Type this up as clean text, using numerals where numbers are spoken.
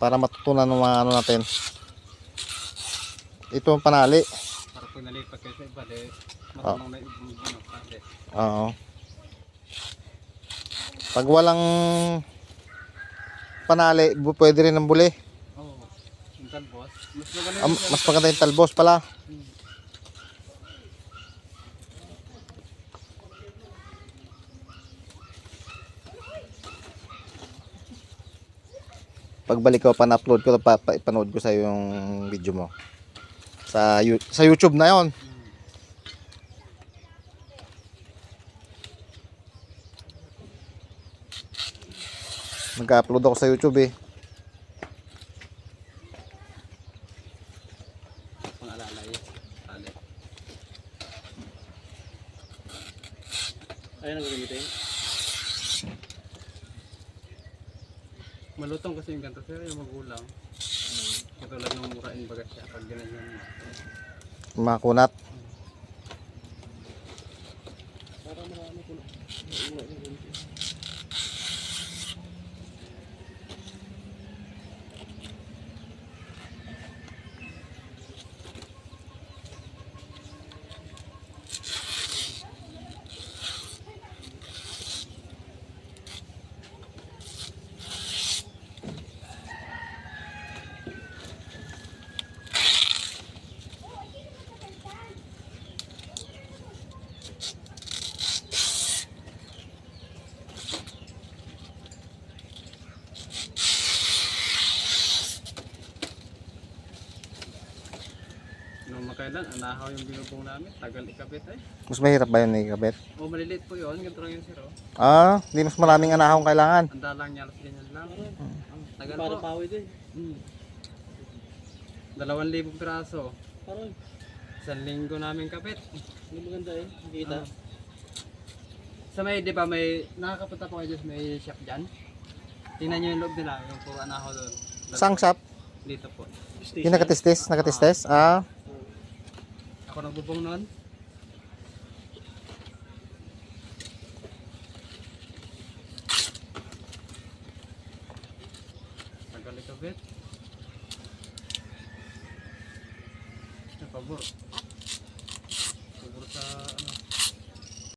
Para matutunan ng mga ano natin. Ito ang panali. Para pag nalipat kayo sa iba, Oh. marunong na ano, pati. Oo. Pag walang panali, pwede rin ng buli. Oo. Yung talbos. Mas maganda Mas maganda yung talbos pala. Pagbalik ko, pan-upload ko, ipanood ko sa yung video mo. Sa YouTube na yon. Nag-upload ako sa YouTube eh. Pang-alalay. Tali. Ayun ang gamitin. Malutong kasi yung ganito sir, yung magulang. Katulad ng murain baga siya pag ganyan mo. Makunat. Para marami ko na. Nung makailan, anahaw yung binubong namin, tagal ikabit ay. Mas mahirap ba yun ikabit? O maliliit po yun, ganito lang yun sir. Hindi mas maraming anahong kailangan. Handa lang niya, alas ganyan lang. Tagal po. Para pawid eh. 2,000 piraso. Parang 1 linggo namin kapit. Hindi maganda eh, kita. Sa may, di ba may, nakakapunta po kayo dyan, may shop dyan. Tingnan nyo yung loob nila, yung puro anahaw doon. Sang shop? Dito po. Yung nakatistis? Ako nagbubong noon. Tagal ikabit. Pabor. Pabor sa ano.